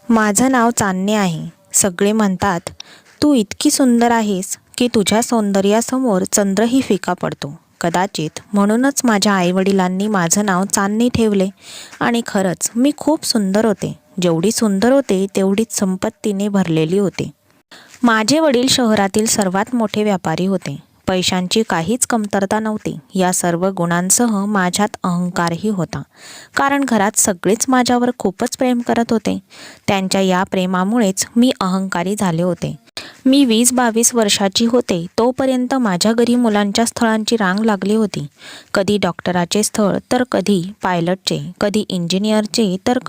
माझं नाव चांदणे आहे. सगळे म्हणतात, तू इतकी सुंदर आहेस की तुझ्या सौंदर्यासमोर चंद्रही फिका पडतो. कदाचित म्हणूनच माझ्या आईवडिलांनी माझं नाव चांदणे ठेवले. आणि खरंच मी खूप सुंदर होते. जेवढी सुंदर होते तेवढीच संपत्तीने भरलेली होते. माझे वडील शहरातील सर्वात मोठे व्यापारी होते. पैशांची काहीच कमतरता नव्हती. या सर्व गुणांसह माझ्यात अहंकारही होता. कारण घरात सगळेच माझ्यावर खूपच प्रेम करत होते. त्यांच्या या प्रेमामुळेच मी अहंकारी झाले होते. मी 20-22 वर्षाची होते तोपर्यंत माझ्या घरी मुलांच्या स्थळांची रांग लागली होती. कधी डॉक्टराचे स्थळ, तर कधी पायलटचे, कधी इंजिनियरचे, तर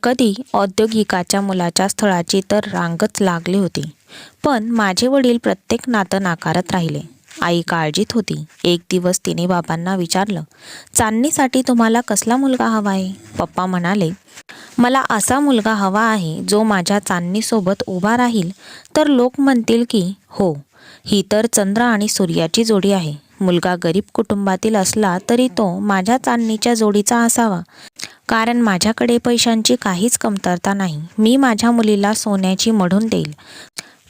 कधी औद्योगिकाच्या मुलाच्या स्थळाची तर रांगच लागली होती. पण माझे वडील प्रत्येक नातं नाकारत राहिले. आई काळजीत होती. एक दिवस तिने बाबांना विचारलं, चांदणीसाठी तुम्हाला कसला मुलगा हवा आहे? पप्पा म्हणाले, मला असा मुलगा हवा आहे जो माझ्या चांदणीसोबत उभा राहील तर लोक म्हणतील की हो, ही तर चंद्र आणि सूर्याची जोडी आहे. मुलगा गरीब कुटुंबातील असला तरी तो माझ्या चांदणीच्या जोडीचा असावा. कारण माझ्याकडे पैशांची काहीच कमतरता नाही. मी माझ्या मुलीला सोन्याची मढून देईल.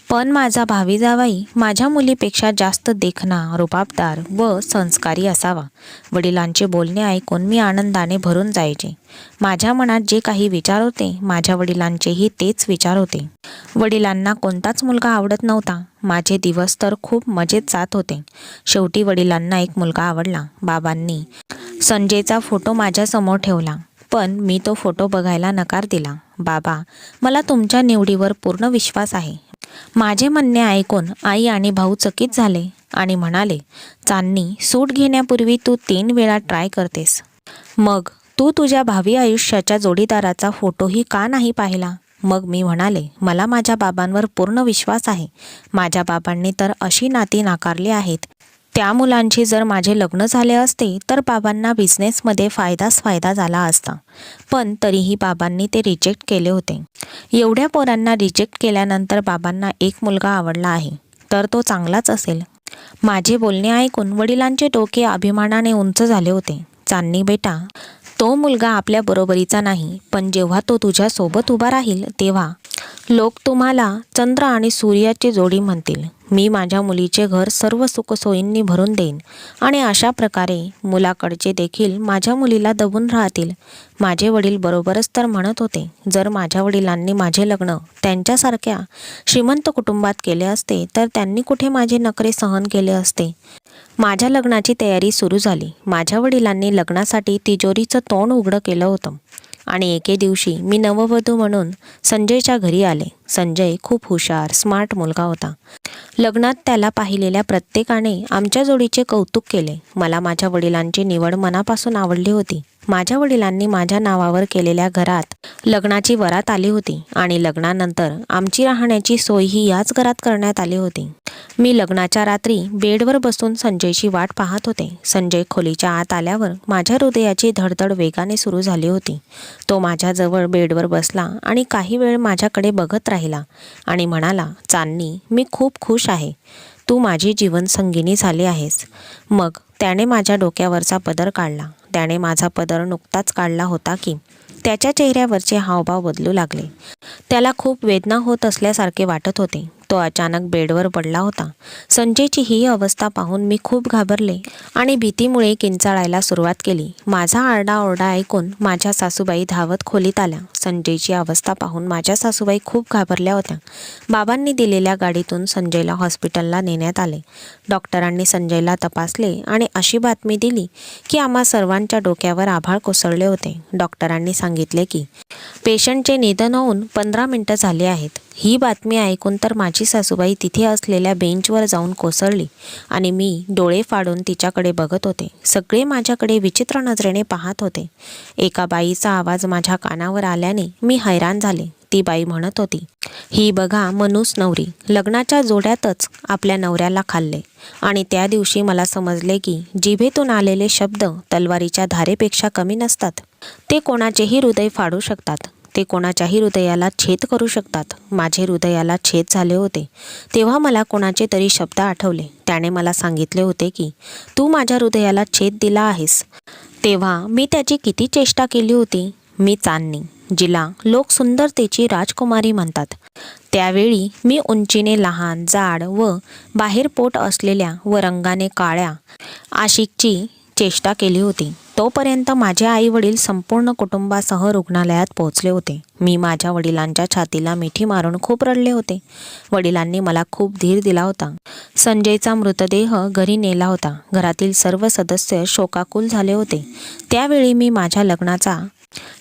पण माझा भावी जावई माझ्या मुलीपेक्षा जास्त देखणा, रुबाबदार व संस्कारी असावा. वडिलांचे बोलणे ऐकून मी आनंदाने भरून जायचे. माझ्या मनात जे काही विचार होते, माझ्या वडिलांचेही तेच विचार होते. वडिलांना कोणताच मुलगा आवडत नव्हता. माझे दिवस तर खूप मजेत जात होते. शेवटी वडिलांना एक मुलगा आवडला. बाबांनी संजयचा फोटो माझ्यासमोर ठेवला. पण मी तो फोटो बघायला नकार दिला. बाबा, मला तुमच्या निवडीवर पूर्ण विश्वास आहे. माझे म्हणणे ऐकून आई आणि भाऊ चकित झाले आणि म्हणाले, चांदणी, सूट घेण्यापूर्वी तू 3 वेळा ट्राय करतेस. मग तू तुझ्या भावी आयुष्याच्या जोडीदाराचा फोटोही का नाही पाहिला? मग मी म्हणाले, मला माझ्या बाबांवर पूर्ण विश्वास आहे. माझ्या बाबांनी तर अशी नाती नाकारली आहेत. त्या मुलांशी जर माझे लग्न झाले असते तर बाबांना बिझनेसमध्ये फायदाच फायदा झाला असता. पण तरीही बाबांनी ते रिजेक्ट केले होते. एवढ्या पोरांना रिजेक्ट केल्यानंतर बाबांना एक मुलगा आवडला आहे, तर तो चांगलाच असेल. माझे बोलणे ऐकून वडिलांचे डोके अभिमानाने उंच झाले होते. चांदणी बेटा, तो मुलगा आपल्या बरोबरीचा नाही, पण जेव्हा तो तुझ्या सोबत उभा राहील तेव्हा लोक तुम्हाला चंद्र आणि सूर्याची जोडी म्हणतील. मी माझ्या मुलीचे घर सर्व सुखसोयींनी भरून देईन आणि अशा प्रकारे मुलाकडचे देखील माझ्या मुलीला दबून राहतील. माझे वडील बरोबरच तर म्हणत होते. जर माझ्या वडिलांनी माझे लग्न त्यांच्यासारख्या श्रीमंत कुटुंबात केले असते तर त्यांनी कुठे माझे नखरे सहन केले असते. माझ्या लग्नाची तयारी सुरू झाली. माझ्या वडिलांनी लग्नासाठी तिजोरीचं तोंड उघडं केलं होतं. आणि एके दिवशी मी नववधू म्हणून संजयच्या घरी आले. संजय खूप हुशार, स्मार्ट मुलगा होता. लग्नात त्याला पाहिलेल्या प्रत्येकाने आमच्या जोडीचे कौतुक केले. मला माझ्या वडिलांची निवड मनापासून आवडली होती. माझ्या वडिलांनी माझ्या नावावर केलेल्या घरात लग्नाची वरात आली होती आणि लग्नानंतर आमची राहण्याची सोयही याच घरात करण्यात आली होती. मी लग्नाच्या रात्री बेडवर बसून संजयची वाट पाहत होते. संजय खोलीच्या आत आल्यावर माझ्या हृदयाची धडधड वेगाने सुरू झाली होती. तो माझ्याजवळ बेडवर बसला आणि काही वेळ माझ्याकडे बघत राहिला आणि म्हणाला, चांदणी, मी खूप खुश आहे. तू माझी जीवनसंगिनी झाली आहेस. मग त्याने माझ्या डोक्यावरचा पदर काढला. त्याने माझा पदर नुकताच काढला होता की त्याच्या चेहऱ्यावरचे हावभाव बदलू लागले. त्याला खूप वेदना होत असल्यासारखे वाटत होते. तो अचानक बेडवर पडला होता. संजयची ही अवस्था पाहून मी खूप घाबरले आणि भीतीमुळे किंचाळायला सुरुवात केली. माझा आरडाओरडा ऐकून माझ्या सासूबाई धावत खोलीत आल्या. संजयची अवस्था पाहून माझ्या सासूबाई खूप घाबरल्या होत्या. बाबांनी दिलेल्या गाडीतून संजयला हॉस्पिटलला नेण्यात आले. डॉक्टरांनी संजयला तपासले आणि अशी बातमी दिली की आम्हा सर्वांच्या डोक्यावर आभाळ कोसळले होते. डॉक्टरांनी सांगितले की पेशंटचे निधन होऊन 15 मिनिटं झाली आहेत. ही बातमी ऐकून तर माझी सासूबाई तिथे असलेल्या बेंचवर जाऊन कोसळली आणि मी डोळे फाडून तिच्याकडे बघत होते. सगळे माझ्याकडे विचित्र नजरेने पाहत होते. एका बाईचा आवाज माझ्या कानावर आल्याने मी हैराण झाले. ती बाई म्हणत होती, ही बघा मनूस नवरी, लग्नाच्या जोड्यातच आपल्या नवऱ्याला खाल्ले. आणि त्या दिवशी मला समजले की जिभेतून आलेले शब्द तलवारीच्या धारेपेक्षा कमी नसतात. ते कोणाचेही हृदय फाडू शकतात. ते कोणाच्याही हृदयाला छेद करू शकतात. माझे हृदयाला छेद झाले होते. तेव्हा मला कोणाचे तरी शब्द आठवले. त्याने मला सांगितले होते की तू माझ्या हृदयाला छेद दिला आहेस. तेव्हा मी त्याची किती चेष्टा केली होती. मी चांदणी, जिला लोक सुंदरतेची राजकुमारी म्हणतात. त्यावेळी मी उंचीने लहान, जाड व बाहेर पोट असलेल्या व रंगाने काळ्या आशिकची चेष्टा केली होती. तोपर्यंत माझे आई वडील संपूर्ण कुटुंबासह रुग्णालयात पोहोचले होते. मी माझ्या वडिलांच्या छातीला मिठी मारून खूप रडले होते. वडिलांनी मला खूप धीर दिला होता. संजयचा मृतदेह घरी नेला होता. घरातील सर्व सदस्य शोकाकुल झाले होते. त्यावेळी मी माझ्या लग्नाचा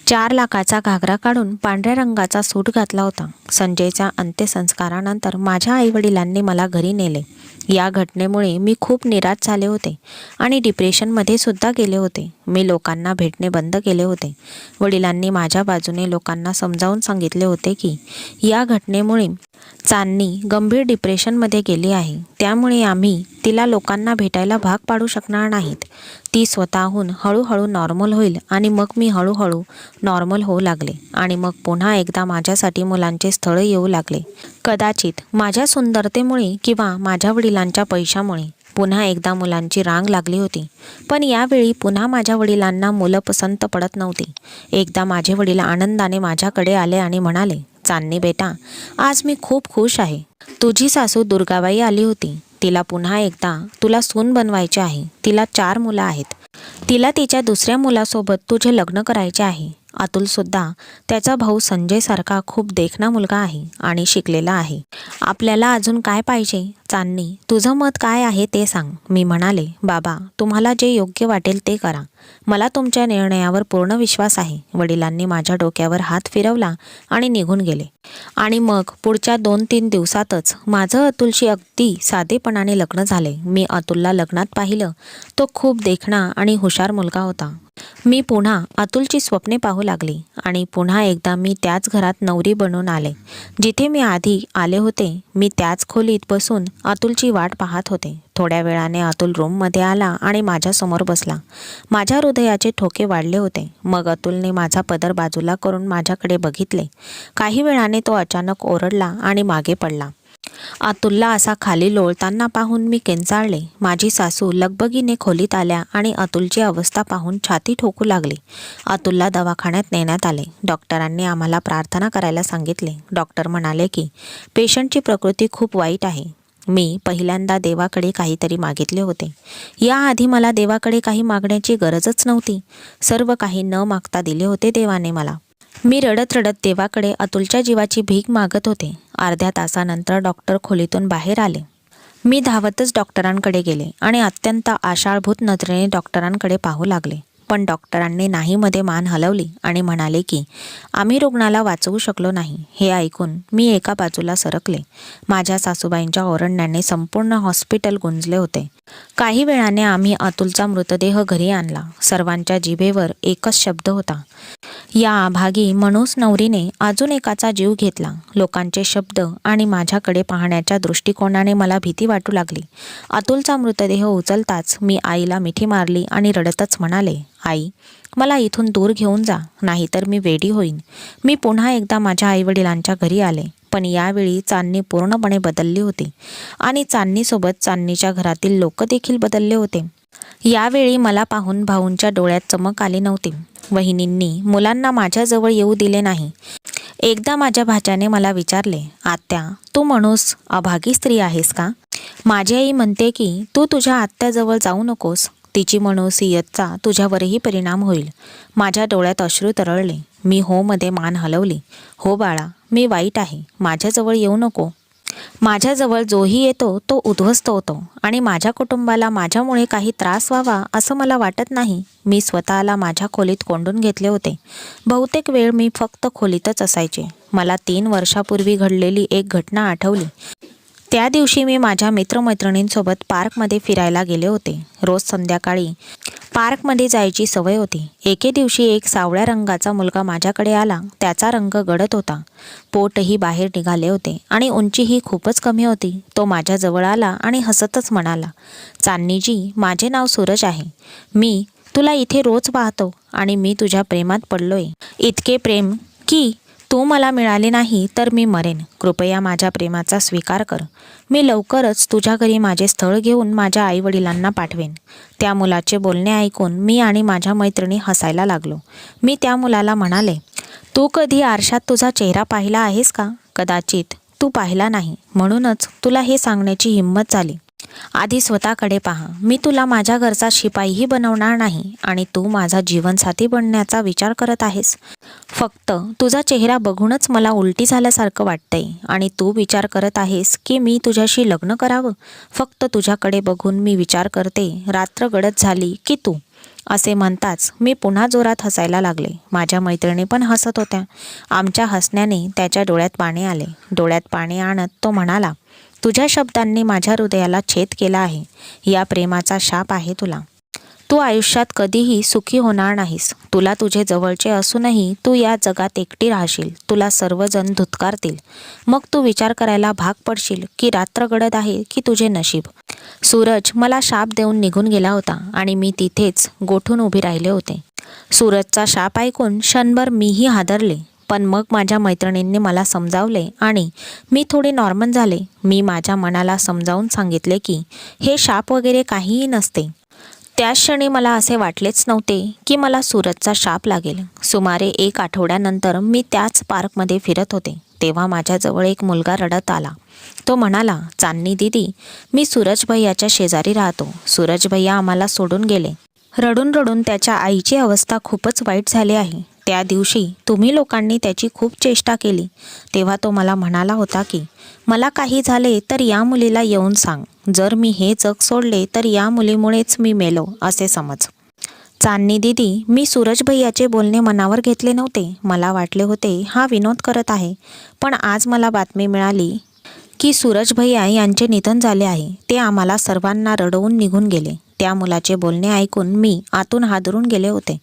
4 लाखाचा घागरा काढून पांढऱ्या रंगाचा सूट घातला होता. संजयच्या अंत्यसंस्कारानंतर माझ्या आईवडिलांनी मला घरी नेले. या घटनेमुळे मी खूप निराश झाले होते आणि डिप्रेशनमध्ये सुद्धा गेले होते. मी लोकांना भेटणे बंद केले होते. वडिलांनी माझ्या बाजूने लोकांना समजावून सांगितले होते की या घटनेमुळे चांदणी गंभीर डिप्रेशनमध्ये गेली आहे. त्यामुळे आम्ही तिला लोकांना भेटायला भाग पाडू शकणार नाहीत. ती स्वतःहून हळूहळू नॉर्मल होईल आणि मग मी हळूहळू नॉर्मल होऊ लागले आणि मग पुन्हा एकदा माझ्यासाठी मुलांचे स्थळ येऊ लागले. कदाचित माझ्या सुंदरतेमुळे किंवा माझ्या वडिलांच्या पैशामुळे पुन्हा एकदा मुलांची रांग लागली होती. पण यावेळी पुन्हा माझ्या वडिलांना मुलं पसंत पडत नव्हती. एकदा माझे वडील आनंदाने माझ्याकडे आले आणि म्हणाले, चांदणी बेटा, आज मी खूप खुश आहे. तुझी सासू दुर्गाबाई आली होती. तिला पुन्हा एकदा तुला सून बनवायचे आहे. तिला 4 मुलं आहेत. तिला तिच्या दुसऱ्या मुलासोबत तुझे लग्न करायचे आहे. अतुलसुद्धा त्याचा भाऊ संजयसारखा खूप देखणा मुलगा आहे आणि शिकलेला आहे. आपल्याला अजून काय पाहिजे? चांदणी, तुझं मत काय आहे ते सांग. मी म्हणाले, बाबा, तुम्हाला जे योग्य वाटेल ते करा. मला तुमच्या निर्णयावर पूर्ण विश्वास आहे. वडिलांनी माझ्या डोक्यावर हात फिरवला आणि निघून गेले. आणि मग पुढच्या 2-3 दिवसातच माझं अतुलशी अगदी साधेपणाने लग्न झाले. मी अतुलला लग्नात पाहिलं. तो खूप देखणा आणि हुशार मुलगा होता. मी पुन्हा अतुलची स्वप्ने पाहू लागली आणि पुन्हा एकदा मी त्याच घरात नवरी बनून आले. जिथे मी आधी आले होते. मी त्याच खोलीत बसून अतुलची वाट पाहत होते. थोड्या वेळाने अतुल रूममध्ये आला आणि माझ्यासमोर बसला. माझ्या हृदयाचे ठोके वाढले होते. मग अतुलने माझा पदर बाजूला करून माझ्याकडे बघितले. काही वेळाने तो अचानक ओरडला आणि मागे पडला. अतुलला असा खाली लोळताना पाहून मी किंचाळले. माझी सासू लगबगीने खोलीत आल्या आणि अतुलची अवस्था पाहून छाती ठोकू लागली. अतुलला दवाखान्यात नेण्यात आले. डॉक्टरांनी आम्हाला प्रार्थना करायला सांगितले. डॉक्टर म्हणाले की पेशंटची प्रकृती खूप वाईट आहे. मी पहिल्यांदा देवाकडे काहीतरी मागितले होते. याआधी मला देवाकडे काही मागण्याची गरजच नव्हती. सर्व काही न मागता दिले होते देवाने मला. मी रडत रडत देवाकडे अतुलच्या जीवाची भीक मागत होते. अर्ध्या तासानंतर डॉक्टर खोलीतून बाहेर आले. मी धावतच डॉक्टरांकडे गेले आणि अत्यंत आशाळभूत नजरेने डॉक्टरांकडे पाहू लागले. पण डॉक्टरांनी नाहीमध्ये मान हलवली आणि म्हणाले की आम्ही रुग्णाला वाचवू शकलो नाही. हे ऐकून मी एका बाजूला सरकले. माझ्या सासूबाईंच्या ओरडण्याने संपूर्ण हॉस्पिटल गुंजले होते. काही वेळाने आम्ही अतुलचा मृतदेह घरी आणला. सर्वांच्या जिभेवर एकच शब्द होता, या अभागी मनोज नवरीने अजून एकाचा जीव घेतला. लोकांचे शब्द आणि माझ्याकडे पाहण्याच्या दृष्टिकोनाने मला भीती वाटू लागली. अतुलचा मृतदेह उचलताच मी आईला मिठी मारली आणि रडतच म्हणाले, आई, मला इथून दूर घेऊन जा, नाहीतर मी वेडी होईन. मी पुन्हा एकदा माझ्या आईवडिलांच्या घरी आले. पण यावेळी चांदणी पूर्णपणे बदलली होती आणि चांदणीसोबत चांदणीच्या घरातील लोक देखील बदलले होते. यावेळी मला पाहून भाऊंच्या डोळ्यात चमक आली नव्हती. वहिनींनी मुलांना माझ्याजवळ येऊ दिले नाही. एकदा माझ्या भाच्याने मला विचारले, आत्या, तू म्हणूस अभागी स्त्री आहेस का? माझी आई म्हणते की तू तुझ्या आत्याजवळ जाऊ नकोस. तिची मनोसियतचा तुझ्यावरही परिणाम होईल. माझ्या डोळ्यात अश्रू तरळले. मी हो मध्ये मान हलवली. हो बाळा, मी वाईट आहे. माझ्याजवळ येऊ नको. माझ्याजवळ जोही येतो तो उद्ध्वस्त होतो आणि माझ्या कुटुंबाला माझ्यामुळे काही त्रास व्हावा असं मला वाटत नाही. मी स्वतःला माझ्या खोलीत कोंडून घेतले होते. बहुतेक वेळ मी फक्त खोलीतच असायचे. मला 3 वर्षापूर्वी घडलेली एक घटना आठवली. त्या दिवशी मी माझ्या मित्रमैत्रिणींसोबत पार्कमध्ये फिरायला गेले होते. रोज संध्याकाळी पार्कमध्ये जायची सवय होती. एके दिवशी एक सावळ्या रंगाचा मुलगा माझ्याकडे आला. त्याचा रंग गडद होता. पोटही बाहेर निघाले होते आणि उंचीही खूपच कमी होती. तो माझ्याजवळ आला आणि हसतच म्हणाला, चांदणीजी, माझे नाव सूरज आहे. मी तुला इथे रोज पाहतो आणि मी तुझ्या प्रेमात पडलोय. इतके प्रेम की तू मला मिळाली नाही तर मी मरेन. कृपया माझ्या प्रेमाचा स्वीकार कर. मी लवकरच तुझ्या घरी माझे स्थळ घेऊन माझ्या आईवडिलांना पाठवेन. त्या मुलाचे बोलणे ऐकून मी आणि माझ्या मैत्रिणी हसायला लागलो. मी त्या मुलाला म्हणाले, तू कधी आरशात तुझा चेहरा पाहिला आहेस का? कदाचित तू पाहिला नाही, म्हणूनच तुला हे सांगण्याची हिंमत झाली. आधी स्वतःकडे पहा. मी तुला माझ्या घरचा शिपाईही बनवणार नाही आणि तू माझा जीवनसाथी बनण्याचा विचार करत आहेस. फक्त तुझा चेहरा बघूनच मला उलटी झाल्यासारखं वाटतंय आणि तू विचार करत आहेस की मी तुझ्याशी लग्न करावं. फक्त तुझ्याकडे बघून मी विचार करते, रात्र गडद झाली की तू. असे म्हणताच मी पुन्हा जोरात हसायला लागले. माझ्या मैत्रिणी पण हसत होत्या. आमच्या हसण्याने त्याच्या डोळ्यात पाणी आले. डोळ्यात पाणी आणत तो म्हणाला, तुझ्या शब्दांनी माझ्या हृदयाला छेद केला आहे. या प्रेमाचा शाप आहे तुला. तू आयुष्यात कधीही सुखी होणार नाहीस. तुला तुझे जवळचे असूनही तू या जगात एकटी राहशील. तुला सर्वजण धुतकारतील. मग तू विचार करायला भाग पडशील की रात्र गडद आहे की तुझे नशीब. सूरज मला शाप देऊन निघून गेला होता आणि मी तिथेच गोठून उभी राहिले होते. सूरजचा शाप ऐकून क्षणभर मीही हादरले. पण मग माझ्या मैत्रिणींनी मला समजावले आणि मी थोडे नॉर्मल झाले. मी माझ्या मनाला समजावून सांगितले की हे शाप वगैरे काहीही नसते. त्याच क्षणी मला असे वाटलेच नव्हते की मला सूरजचा शाप लागेल. सुमारे 1 आठवड्यानंतर मी त्याच पार्कमध्ये फिरत होते. तेव्हा माझ्याजवळ एक मुलगा रडत आला. तो म्हणाला, चांदनी दीदी, मी सूरज भैयाच्या शेजारी राहतो. सूरज भैया आम्हाला सोडून गेले. रडून रडून त्याच्या आईची अवस्था खूपच वाईट झाली आहे. त्या दिवशी तुम्ही लोकांनी त्याची खूप चेष्टा केली. तेव्हा तो मला म्हणाला होता की मला काही झाले तर या मुलीला येऊन सांग. जर मी हे जग सोडले तर या मुलीमुळेच मी मेलो असे समज. चांदनी दीदी, मी सूरज भैयाचे बोलणे मनावर घेतले नव्हते. मला वाटले होते हा विनोद करत आहे. पण आज मला बातमी मिळाली की सूरज भैया यांचे निधन झाले आहे. ते आम्हाला सर्वांना रडवून निघून गेले. त्या मुलाचे बोलणे ऐकून मी आतून हादरून गेले होते.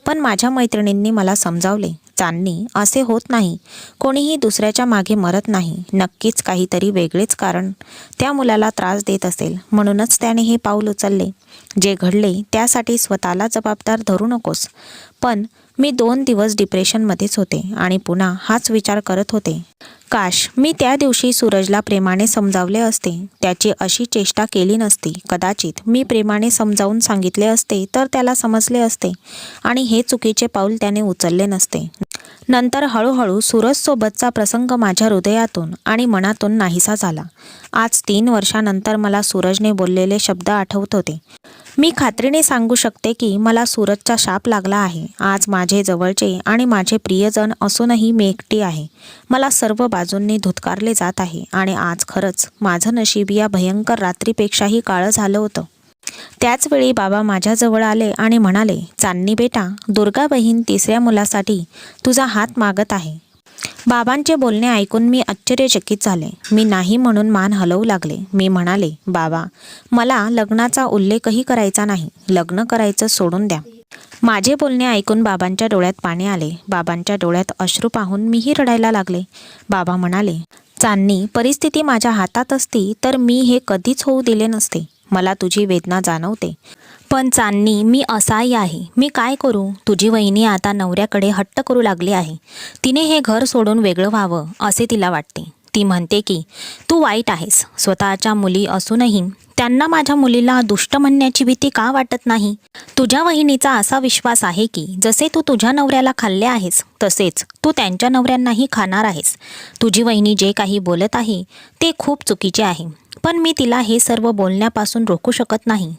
पण माझ्या मैत्रिणींनी मला समजावले, चांदनी, असे होत नाही. कोणीही दुसऱ्याच्या मागे मरत नाही. नक्कीच काहीतरी वेगळेच कारण त्या मुलाला त्रास देत असेल, म्हणूनच त्याने हे पाऊल उचलले. जे घडले त्यासाठी स्वतःला जबाबदार धरू नकोस. पण मी 2 दिवस डिप्रेशनमध्येच होते आणि पुन्हा हाच विचार करत होते. काश मी त्या दिवशी सूरजला प्रेमाने समजावले असते. त्याची अशी चेष्टा केली नसती. कदाचित मी प्रेमाने समजावून सांगितले असते तर त्याला समजले असते आणि हे चुकीचे पाऊल त्याने उचलले नसते. नंतर हळूहळू सूरजसोबतचा प्रसंग माझ्या हृदयातून आणि मनातून नाहीसा झाला. आज 3 वर्षानंतर मला सूरजने बोललेले शब्द आठवत होते. मी खात्रीने सांगू शकते की मला सूरजचा शाप लागला आहे. आज माझे जवळचे आणि माझे प्रियजन असूनही मी एकटी आहे. मला सर्व बाजूंनी धुतकारले जात आहे आणि आज खरंच माझं नशीब या भयंकर रात्रीपेक्षाही काळं झालं होतं. त्याचवेळी बाबा माझ्याजवळ आले आणि म्हणाले, चांदनी बेटा, दुर्गा बहीण 3ऱ्या मुलासाठी तुझा हात मागत आहे. बाबांचे बोलणे ऐकून मी आश्चर्यचकित झाले. मी नाही म्हणून मान हलवू लागले. मी म्हणाले, बाबा, मला लग्नाचा उल्लेखही करायचा नाही. लग्न करायचं सोडून द्या. माझे बोलणे ऐकून बाबांच्या डोळ्यात पाणी आले. बाबांच्या डोळ्यात अश्रू पाहून मीही रडायला लागले. बाबा म्हणाले, चांदनी, परिस्थिती माझ्या हातात असती तर मी हे कधीच होऊ दिले नसते. मला तुझी वेदना जाणवते. पण चांदनी, मी असहाय्य आहे. मी काय करू? तुझी वहिनी आता नवऱ्याकडे हट्ट करू लागली आहे. तिने हे घर सोडून वेगळं व्हावं असे तिला वाटते. ती म्हणते की तू वाईट आहेस. स्वतःच्या मुली असूनही त्यांना माझ्या मुलीला दुष्ट म्हणण्याची भीती का वाटत नाही? तुझ्या वहिनीचा असा विश्वास आहे की जसे तू तुझ्या नवऱ्याला खाल्ले आहेस तसेच तू त्यांच्या नवऱ्यांनाही खाणार आहेस. तुझी वहिनी जे काही बोलत आहे ते खूप चुकीचे आहे. पण मी तिला हे सर्व बोलण्यापासून रोखू शकत नाही.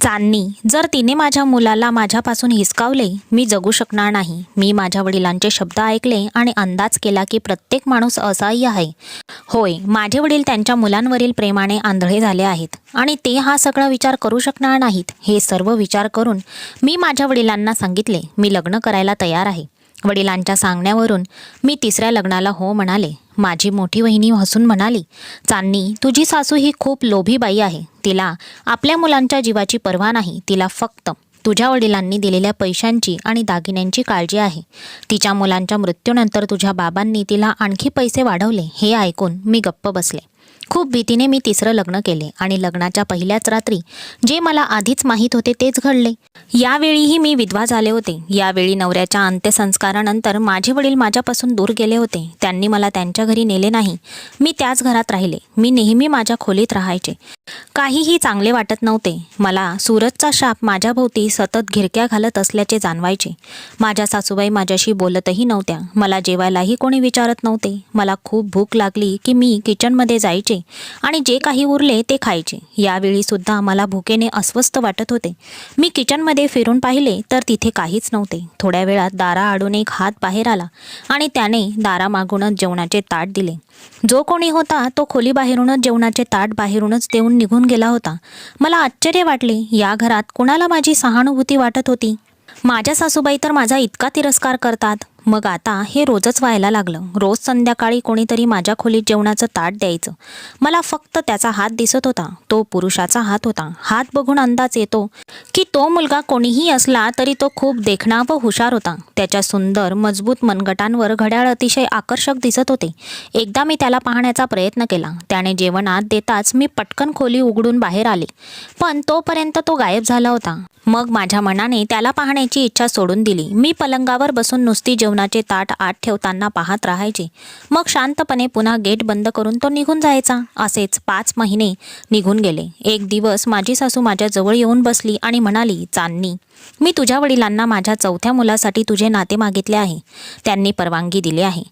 चांदनी, जर तिने माझ्या मुलाला माझ्यापासून हिसकावले, मी जगू शकणार नाही. मी माझ्या वडिलांचे शब्द ऐकले आणि अंदाज केला की प्रत्येक माणूस असहाय्य आहे. होय, माझे वडील त्यांच्या मुलांवरील प्रेमाने आंधळे झाले आहेत आणि ते हा सगळा विचार करू शकणार नाहीत. हे सर्व विचार करून मी माझ्या वडिलांना सांगितले, मी लग्न करायला तयार आहे. वडिलांच्या सांगण्यावरून मी 3ऱ्या लग्नाला हो म्हणाले. माझी मोठी वहिनी हसून म्हणाली, चांदनी, तुझी सासू ही खूप लोभी बाई आहे. तिला आपल्या मुलांच्या जीवाची पर्वा नाही. तिला फक्त तुझ्या वडिलांनी दिलेल्या पैशांची आणि दागिन्यांची काळजी आहे. तिच्या मुलांच्या मृत्यूनंतर तुझ्या बाबांनी तिला आणखी पैसे वाढवले. हे ऐकून मी गप्प बसले. खूप भीतीने मी तिसरं लग्न केले आणि लग्नाच्या पहिल्याच रात्री जे मला आधीच माहीत होते तेच घडले. यावेळीही मी विधवा झाले होते. यावेळी नवऱ्याच्या अंत्यसंस्कारानंतर माझे वडील माझ्यापासून दूर गेले होते. त्यांनी मला त्यांच्या घरी नेले नाही. मी त्याच घरात राहिले. मी नेहमी माझ्या खोलीत राहायचे. काहीही चांगले वाटत नव्हते. मला सूरजचा शाप माझ्याभोवती सतत घिरक्या घालत असल्याचे जाणवायचे. माझ्या सासूबाई माझ्याशी बोलतही नव्हत्या. मला जेवायलाही कोणी विचारत नव्हते. मला खूप भूक लागली की मी किचनमध्ये जायचे आणि जे काही उरले ते खायचे. यावेळी सुद्धा मला भुकेने अस्वस्थ वाटत होते. मी किचनमध्ये फिरून पाहिले तर तिथे काहीच नव्हते. थोड्या वेळात दाराआडून एक हात बाहेर आला आणि त्याने दारामागूनच जेवणाचे ताट दिले. जो कोणी होता तो खोलीबाहेरूनच जेवणाचे ताट बाहेरूनच देऊन निघून गेला होता. मला आश्चर्य वाटले. या घरात कुणाला माझी सहानुभूती वाटत होती? माझ्या सासूबाई तर माझा इतका तिरस्कार करतात. मग आता हे रोजच व्हायला लागलं. रोज संध्याकाळी कोणीतरी माझ्या खोलीत जेवणाचं ताट द्यायचं. मला फक्त त्याचा हात दिसत होता. तो पुरुषाचा हात होता. हात बघून अंदाज येतो की तो मुलगा कोणीही असला तरी तो खूप देखणा व हुशार होता. त्याच्या सुंदर मजबूत मनगटांवर घड्याळ अतिशय आकर्षक दिसत होते. एकदा मी त्याला पाहण्याचा प्रयत्न केला. त्याने जेवण आत देताच मी पटकन खोली उघडून बाहेर आले, पण तोपर्यंत तो गायब झाला होता. मग माझ्या मनाने त्याला पाहण्याची इच्छा सोडून दिली. मी पलंगावर बसून नुसती जेवणाचे ताट आत ठेवताना पाहत राहायचे. मग शांतपणे पुन्हा गेट बंद करून तो निघून जायचा. असेच 5 महिने निघून गेले. एक दिवस माझी सासू माझ्या जवळ येऊन बसली आणि म्हणाली, चांदणी, मी तुझ्या वडिलांना माझ्या 4थ्या मुलासाठी तुझे नाते मागितले आहे. त्यांनी परवानगी दिली आहे.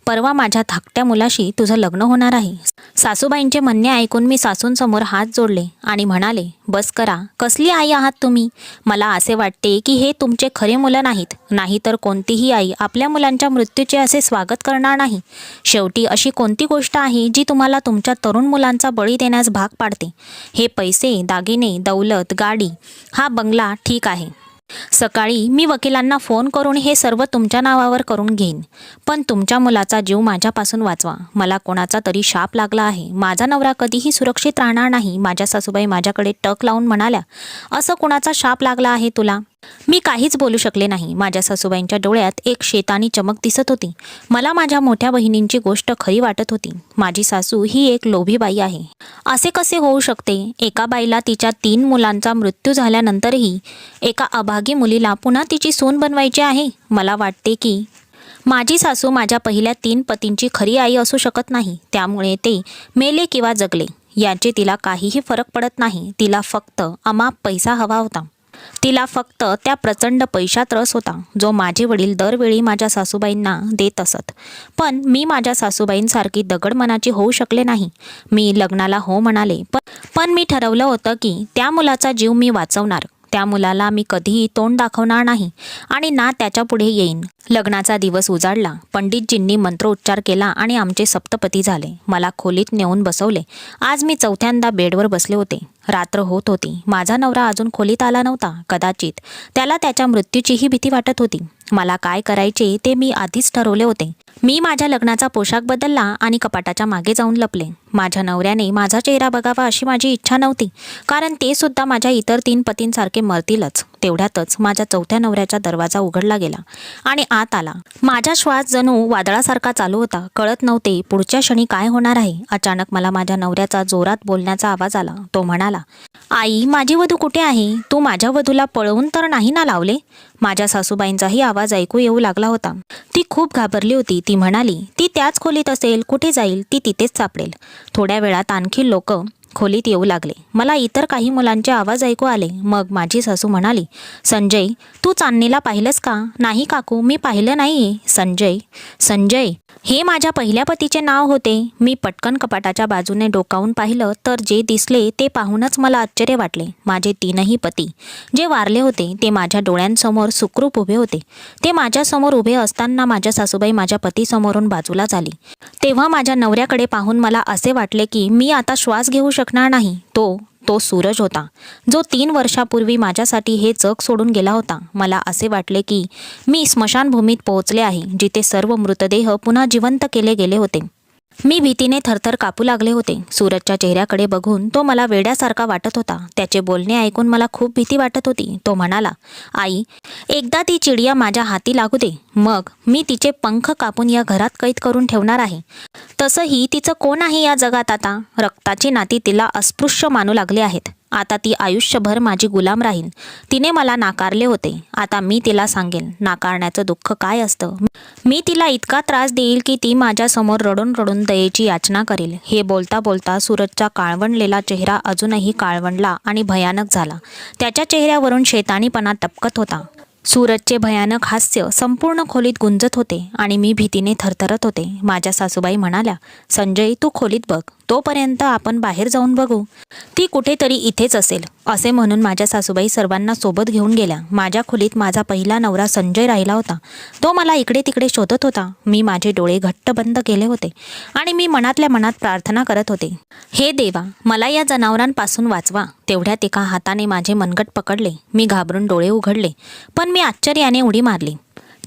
परवा माझ्या धाकट्या मुलाशी तुझं लग्न होणार आहे. सासूबाईंचे म्हणणे ऐकून मी सासूंसमोर हात जोडले आणि म्हणाले, बस करा, कसली आई आहात तुम्ही? मला असे वाटते की हे तुमचे खरे मुलं नाहीत. नाहीतर कोणतीही आई आपल्या मुलांच्या मृत्यूचे असे स्वागत करणार नाही. शेवटी अशी कोणती गोष्ट आहे जी तुम्हाला तुमच्या तरुण मुलांचा बळी देण्यास भाग पाडते? हे पैसे, दागिने, दौलत, गाडी, हा बंगला ठीक आहे. सकाळी मी वकिलांना फोन करून हे सर्व तुमच्या नावावर करून घेईन, पण तुमच्या मुलाचा जीव माझ्यापासून वाचवा. मला कोणाचा तरी शाप लागला आहे. माझा नवरा कधीही सुरक्षित राहणार नाही. माझ्या सासूबाई माझ्याकडे टक लावून म्हणाल्या, असं कोणाचा शाप लागला आहे तुला? मी काहीच बोलू शकले नाही. माझ्या सासूबाईंच्या डोळ्यात एक शैतानी चमक दिसत होती. मला माझ्या मोठ्या बहिणींची गोष्ट खरी वाटत होती. माझी सासू ही एक लोभी बाई आहे. असे कसे होऊ शकते? एका बाईला तिच्या 3 मुलांचा मृत्यू झाल्यानंतरही एका अभागी मुलीला पुन्हा तिची सून बनवायची आहे. मला वाटते की माझी सासू माझ्या पहिल्या 3 पतींची खरी आई असू शकत नाही. त्यामुळे ते मेले किंवा जगले याचे तिला काहीही फरक पडत नाही. तिला फक्त अमाप पैसा हवा होता. तिला फक्त त्या प्रचंड पैशात रस होता, जो माझे वडील दरवेळी माझ्या सासूबाईंना देत असत. पण मी माझ्या सासूबाईंसारखी दगड मनाची होऊ शकले नाही. मी लग्नाला हो म्हणाले, पण मी ठरवलं होतं की त्या मुलाचा जीव मी वाचवणार. त्या मुलाला मी कधीही तोंड दाखवणार नाही आणि ना त्याच्या पुढे येईन. लग्नाचा दिवस उजाडला. पंडितजींनी मंत्रोच्चार केला आणि आमचे सप्तपती झाले. मला खोलीत नेऊन बसवले. आज मी 4थ्यांदा बेडवर बसले होते. रात्र होत होती. माझा नवरा अजून खोलीत आला नव्हता. कदाचित त्याला त्याच्या मृत्यूचीही भीती वाटत होती. मला काय करायचे ते मी आधीच ठरवले होते. मी माझ्या लग्नाचा पोशाख बदलला आणि कपाटाच्या मागे जाऊन लपले. माझ्या नवऱ्याने माझा चेहरा बघावा अशी माझी इच्छा नव्हती, कारण ते सुद्धा माझ्या इतर 3 पतींसारखे मरतीलच. तेवढ्यातच माझ्या 4थ्या नवऱ्याचा दरवाजा उघडला गेला आणि आत आला. माझा श्वास जणू वादळासारखा चालू होता. कळत नव्हते पुढच्या क्षणी काय होणार आहे. अचानक मला माझ्या नवऱ्याचा जोरात बोलण्याचा आवाज आला. तो म्हणाला, आई, माझी वधू कुठे आहे? तू माझ्या वधूला पळवून तर नाही ना लावले? माझ्या सासूबाईंचाही आवाज ऐकू येऊ लागला होता. ती खूप घाबरली होती. ती म्हणाली, ती त्याच खोलीत असेल. कुठे जाईल? ती तिथेच सापडेल. थोड्या वेळात आणखी लोक खोलीत येऊ लागले. मला इतर काही मुलांचे आवाज ऐकू आले. मग माझी सासू म्हणाली, संजय, तू चांदणीला पाहिलंस का? नाही काकू, मी पाहिलं नाहीये. संजय हे माझ्या पहिल्या पतीचे नाव होते. मी पटकन कपाटाच्या बाजूने डोकावून पाहिलं तर जे दिसले ते पाहूनच मला आश्चर्य वाटले. माझे 3ही पती जे वारले होते ते माझ्या डोळ्यांसमोर सुखरूप उभे होते. ते माझ्यासमोर उभे असताना माझ्या सासूबाई माझ्या पतीसमोरून बाजूला झाली. तेव्हा माझ्या नवऱ्याकडे पाहून मला असे वाटले की मी आता श्वास घेऊ शकणार नाही. तो सूरज होता, जो 3 वर्षापूर्वी माझ्यासाठी हे जग सोडून गेला होता. मला असे वाटले की मी स्मशानभूमीत पोहोचले आहे, जिथे सर्व मृतदेह पुन्हा जिवंत केले गेले होते. मी भीतीने थरथर कापू लागले होते. सूरजच्या चेहऱ्याकडे बघून तो मला वेड्यासारखा वाटत होता. त्याचे बोलणे ऐकून मला खूप भीती वाटत होती. तो म्हणाला, आई, एकदा ती चिडिया माझ्या हाती लागू दे, मग मी तिचे पंख कापून या घरात कैद करून ठेवणार आहे. तसंही तिचं कोण आहे या जगात आता? रक्ताची नाती तिला अस्पृश्य मानू लागले आहेत. आता ती आयुष्यभर माझी गुलाम राहील. तिने मला नाकारले होते, आता मी तिला सांगेन नाकारण्याचं दुःख काय असतं. मी तिला इतका त्रास देईल की ती माझ्यासमोर रडून रडून दयेची याचना करेल. हे बोलता बोलता सूरजचा काळवंडलेला चेहरा अजूनही काळवंडला आणि भयानक झाला. त्याच्या चेहऱ्यावरून शैतानीपणा टपकत होता. सूरजचे भयानक हास्य संपूर्ण खोलीत गुंजत होते आणि मी भीतीने थरथरत होते. माझ्या सासूबाई म्हणाल्या, संजय, तू खोलीत बघ, तोपर्यंत आपण बाहेर जाऊन बघू. ती कुठेतरी इथेच असेल, असे म्हणून माझ्या सासूबाई सर्वांना सोबत घेऊन गेल्या. माझ्या खोलीत माझा पहिला नवरा संजय राहिला होता. तो मला इकडे तिकडे शोधत होता. मी माझे डोळे घट्ट बंद केले होते आणि मी मनातल्या मनात प्रार्थना करत होते, हे देवा, मला या जनावरांपासून वाचवा. तेवढ्यात एका हाताने माझे मनगट पकडले. मी घाबरून डोळे उघडले, पण मी आश्चर्याने उडी मारली.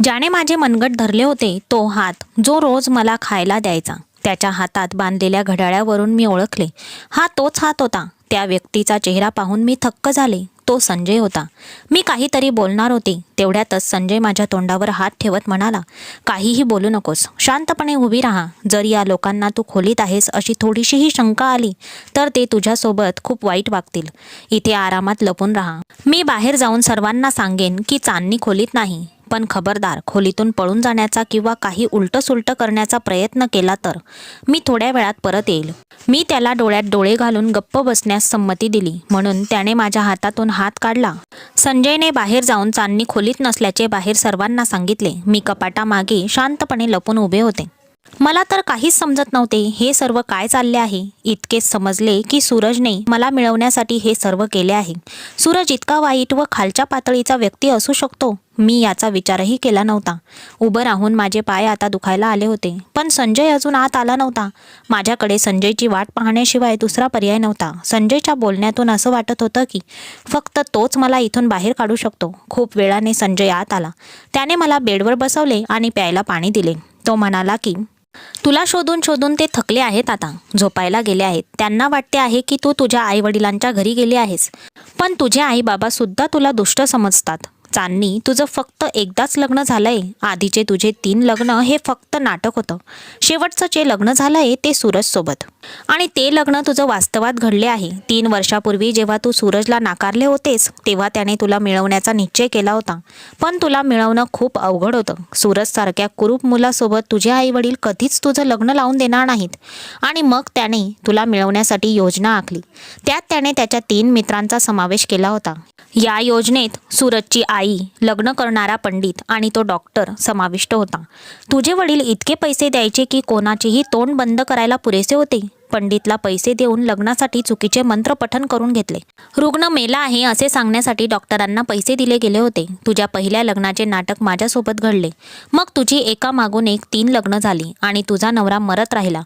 ज्याने माझे मनगट धरले होते तो हात, जो रोज मला खायला द्यायचा. त्याच्या हातात बांधलेल्या घड्याळावरून मी ओळखले, हा तोच हात होता. त्या व्यक्तीचा चेहरा पाहून मी थक्क झाले. तो संजय होता. मी काहीतरी बोलणार होते, तेवढ्यातच संजय माझ्या तोंडावर हात ठेवत म्हणाला, काहीही बोलू नकोस, शांतपणे उभी राहा. जर या लोकांना तू खोलीत आहेस अशी थोडीशीही शंका आली तर ते तुझ्यासोबत खूप वाईट वागतील. इथे आरामात लपून राहा. मी बाहेर जाऊन सर्वांना सांगेन की चांदणी खोलीत नाही. पण खबरदार, खोलीतून पळून जाण्याचा किंवा काही उलटं करण्याचा प्रयत्न केला तर मी थोड्या वेळात परत येईल. मी त्याला डोळ्यात डोळे घालून गप्प बसण्यास संमती दिली, म्हणून त्याने माझ्या हातातून हात काढला. संजयने बाहेर जाऊन चांदणी खोलीत नसल्याचे बाहेर सर्वांना सांगितले. मी कपाटामागे शांतपणे लपून उभे होते. मला तर काहीच समजत नव्हते हे सर्व काय चालले आहे. इतकेच समजले की सूरजने मला मिळवण्यासाठी हे सर्व केले आहे. सूरज इतका वाईट व खालच्या पातळीचा व्यक्ती असू शकतो, मी याचा विचारही केला नव्हता. उभं राहून माझे पाय आता दुखायला आले होते, पण संजय अजून आत आला नव्हता. माझ्याकडे संजयची वाट पाहण्याशिवाय दुसरा पर्याय नव्हता. संजयच्या बोलण्यातून असं वाटत होतं की फक्त तोच मला इथून बाहेर काढू शकतो. खूप वेळाने संजय आत आला. त्याने मला बेडवर बसवले आणि प्यायला पाणी दिले. तो म्हणाला की तुला शोधून शोधून ते थकले आहेत, आता झोपायला गेले आहेत. त्यांना वाटते आहे की तू तुझ्या आईवडिलांच्या घरी गेली आहेस, पण तुझे आई बाबा सुद्धा तुला दुष्ट समजतात. चांदणी, तुझं फक्त एकदाच लग्न झालंय. आधीचे तुझे 3 लग्न हे फक्त नाटक होतं. शेवटचं जे लग्न झालंय ते सूरजसोबत, आणि ते लग्न तुझं वास्तवात घडले आहे. 3 वर्षापूर्वी जेव्हा तू सूरजला नाकारले होतेस तेव्हा त्याने तुला मिळवण्याचा निश्चय केला होता, पण तुला मिळवणं खूप अवघड होतं. सूरजसारख्या कुरूप मुलासोबत तुझे आईवडील कधीच तुझं लग्न लावून देणार नाहीत, आणि मग त्याने तुला मिळवण्यासाठी योजना आखली. त्यात त्याने त्याच्या 3 मित्रांचा समावेश केला होता. या योजनेत सूरजची आई, लग्न करणारा पंडित आणि तो डॉक्टर समाविष्ट होता. तुझे वडील इतके पैसे द्यायचे की कोणाचेही तोंड बंद करायला पुरेसे होते. पंडितला पैसे देऊन लग्नासाठी चुकीचे मंत्र पठण करून घेतले. रुग्ण मेला आहे असे सांगण्यासाठी डॉक्टरांना पैसे दिले गेले होते. तुझ्या पहिल्या लग्नाचे नाटक माझ्यासोबत घडले. मग तुझी एकामागून एक 3 लग्न झाली आणि तुझा नवरा मरत राहिला.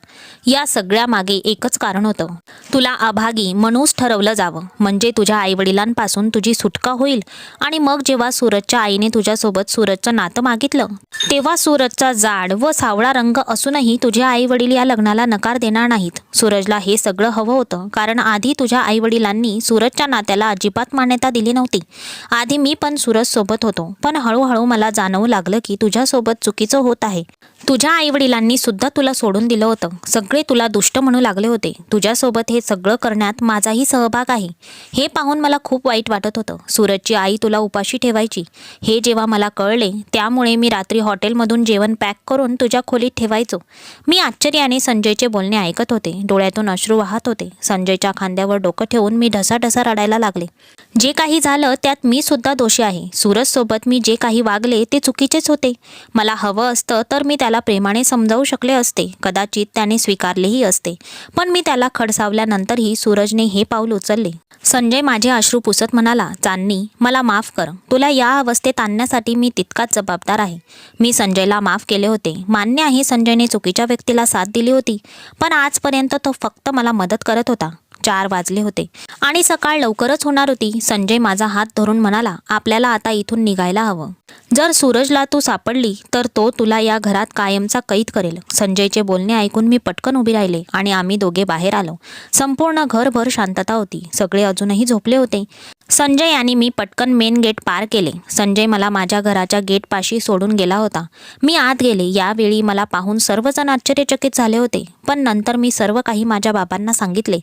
या सगळ्या मागे एकच कारण होतं, तुला अभागी म्हणूच ठरवलं जावं, म्हणजे तुझ्या आईवडिलांपासून तुझी सुटका होईल. आणि मग जेव्हा सूरजच्या आईने तुझ्यासोबत सूरजचं नातं मागितलं तेव्हा सूरजचा जाड व सावळा रंग असूनही तुझे आईवडील या लग्नाला नकार देणार नाहीत. सूरजला हे सगळं हवं होतं, कारण आधी तुझ्या आईवडिलांनी सूरजच्या नात्याला अजिबात मान्यता दिली नव्हती. आधी मी पण सूरजसोबत होतो, पण हळूहळू मला जाणवू लागलं की तुझ्यासोबत चुकीचं होत आहे. तुझ्या आईवडिलांनी सुद्धा तुला सोडून दिलं होतं. सगळे तुला दुष्ट म्हणू लागले होते. तुझ्यासोबत हे सगळं करण्यात माझाही सहभाग आहे. हे पाहून मला खूप वाईट वाटत होतं. सूरजची आई तुला उपाशी ठेवायची हे जेव्हा मला कळले, त्यामुळे मी रात्री हॉटेलमधून जेवण पॅक करून तुझ्या खोलीत ठेवायचो. मी आश्चर्याने संजयचे बोलणे ऐकत होते. डोळ्यातून अश्रू वाहत होते. संजयच्या खांद्यावर डोकं ठेवून मी ढसाढसा रडायला लागले. जे काही झालं त्यात मी सुद्धा दोषी आहे. सूरजसोबत मी जे काही वागले ते चुकीचेच होते. मला हवं असतं तर मी त्याला प्रेमाने समजावू शकले असते. कदाचित त्याने स्वीकारलेही असते, पण मी त्याला खडसावल्यानंतरही सूरजने हे पाऊल उचलले. संजय माझे अश्रू पुसत म्हणाला, चांदणी, मला माफ कर. तुला या अवस्थेत आणण्यासाठी मी तितकाच जबाबदार आहे. मी संजयला माफ केले होते. मान्य आहे, संजयने चुकीच्या व्यक्तीला साथ दिली होती, पण आजपर्यंत तो फक्त मला मदत करत होता. 4 वाजले होते आणि सकाळ लवकरच होणार होती. संजय माझा हात धरून म्हणाला, आपल्याला आता इथून निघायला हवं. जर सूरजला तू सापडली तर तो तुला या घरात कायमचा कैद करेल. संजयचे बोलणे ऐकून मी पटकन उभी राहिले आणि आम्ही दोघे बाहेर आलो. संपूर्ण घरभर शांतता होती. सगळे अजूनही झोपले होते. संजय आणि मी पटकन मेन गेट पार केले. संजय मला माझ्या घराच्या गेटपाशी सोडून गेला होता. मी आत गेले. यावेळी मला पाहून सर्वजण आश्चर्यचकित झाले होते. पण नंतर मी सर्व काही माझ्या बाबांना सांगितले.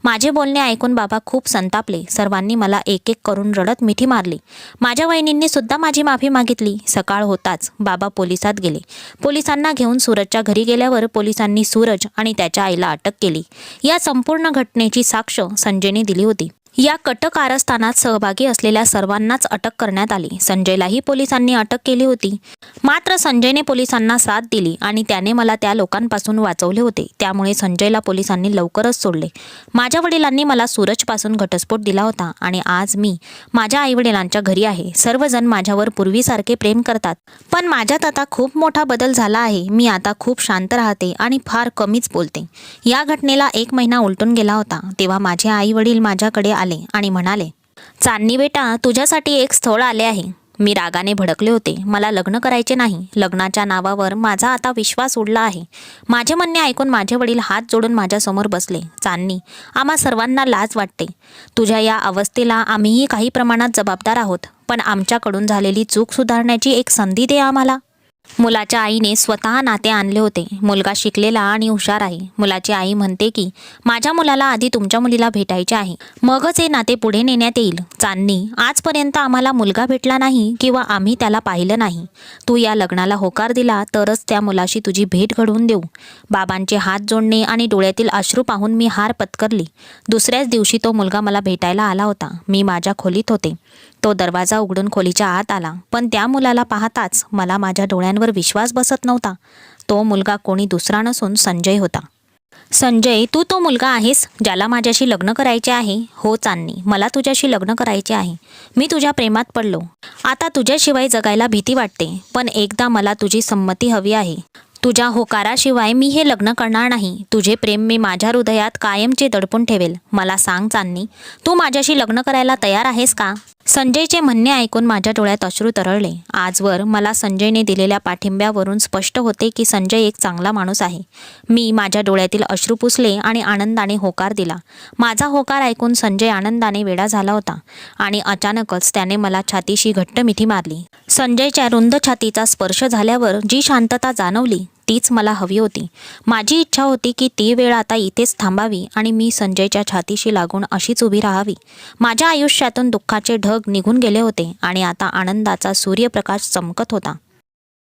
माझे बोलणे ऐकून बाबा खूप संतापले. सर्वांनी मला एक एक करून रडत मिठी मारली. माझ्या वहिनींनी सुद्धा माझी माफी मागितली. सकाळ होताच बाबा पोलिसात गेले. पोलिसांना घेऊन सूरजच्या घरी गेल्यावर पोलिसांनी सूरज आणि त्याच्या आईला अटक केली. या संपूर्ण घटनेची साक्ष संजयने दिली होती. या कट कारस्थानात सहभागी असलेल्या सर्वांनाच अटक करण्यात आली. संजयलाही पोलिसांनी अटक केली होती. मात्र संजयने पोलिसांना साथ दिली आणि त्याने मला त्या लोकांपासून वाचवले होते. त्यामुळे संजयला पोलिसांनी लवकरच सोडले. माझ्या वडिलांनी मला सूरजपासून घटस्फोट दिला होता आणि आज मी माझ्या आईवडिलांच्या घरी आहे. सर्वजण माझ्यावर पूर्वीसारखे प्रेम करतात. पण माझ्यात आता खूप मोठा बदल झाला आहे. मी आता खूप शांत राहते आणि फार कमीच बोलते. या घटनेला 1 महिना उलटून गेला होता. तेव्हा माझे आई वडील माझ्याकडे आले आणि म्हणाले, चांदणी बेटा, तुझ्यासाठी एक स्थळ आले आहे. मी रागाने भडकले होते. मला लग्न करायचे नाही. लग्नाच्या नावावर माझा आता विश्वास उडला आहे. माझे म्हणणे ऐकून माझे वडील हात जोडून माझ्यासमोर बसले. चांदणी, आम्हा सर्वांना लाज वाटते. तुझ्या या अवस्थेला आम्हीही काही प्रमाणात जबाबदार आहोत. पण आमच्याकडून झालेली चूक सुधारण्याची एक संधी दे आम्हाला. मुलाच्या आईने स्वतः नाते आणले होते. मुलगा शिकलेला आणि हुशार आहे. मुलाची आई म्हणते की माझ्या मुलाला आधी तुमच्या मुलीला भेटायचे आहे, मगच हे नाते पुढे नेण्यात येईल. चांदणी, आजपर्यंत आम्हाला मुलगा भेटला नाही किंवा आम्ही त्याला पाहिलं नाही. तू या लग्नाला होकार दिला तरच त्या मुलाशी तुझी भेट घडवून देऊ. बाबांचे हात जोडणे आणि डोळ्यातील अश्रू पाहून मी हार पत्करली. दुसऱ्याच दिवशी तो मुलगा मला भेटायला आला होता. मी माझ्या खोलीत होते. तो दरवाजा उघडून खोलीच्या आत आला. पण त्या मुलाला पाहताच मला माझ्या डोळ्यांवर विश्वास बसत नव्हता. तो मुलगा कोणी दुसरा नसून संजय होता. संजय, तू तो मुलगा आहेस ज्याला माझ्याशी लग्न करायचे आहे? हो चांदणी, मला तुझ्याशी लग्न करायचे आहे. मी तुझ्या प्रेमात पडलो. आता तुझ्याशिवाय जगायला भीती वाटते. पण एकदा मला तुझी संमती हवी आहे. तुझ्या होकाराशिवाय मी हे लग्न करणार नाही. तुझे प्रेम मी माझ्या हृदयात कायमचे दडपून ठेवेल. मला सांग चांदणी, तू माझ्याशी लग्न करायला तयार आहेस का? संजयचे म्हणणे ऐकून माझ्या डोळ्यात अश्रू तरळले. आजवर मला संजयने दिलेल्या पाठिंब्यावरून स्पष्ट होते की संजय एक चांगला माणूस आहे. मी माझ्या डोळ्यातील अश्रू पुसले आणि आनंदाने होकार दिला. माझा होकार ऐकून संजय आनंदाने वेडा झाला होता आणि अचानकच त्याने मला छातीशी घट्ट मिठी मारली. संजयच्या रुंद छातीचा स्पर्श झाल्यावर जी शांतता जाणवली तीच मला हवी होती. माझी इच्छा होती की ती वेळ आता इथेच थांबावी आणि मी संजयच्या छातीशी लागून अशीच उभी राहावी. माझ्या आयुष्यातून दुःखाचे ढग निघून गेले होते आणि आता आनंदाचा सूर्यप्रकाश चमकत होता.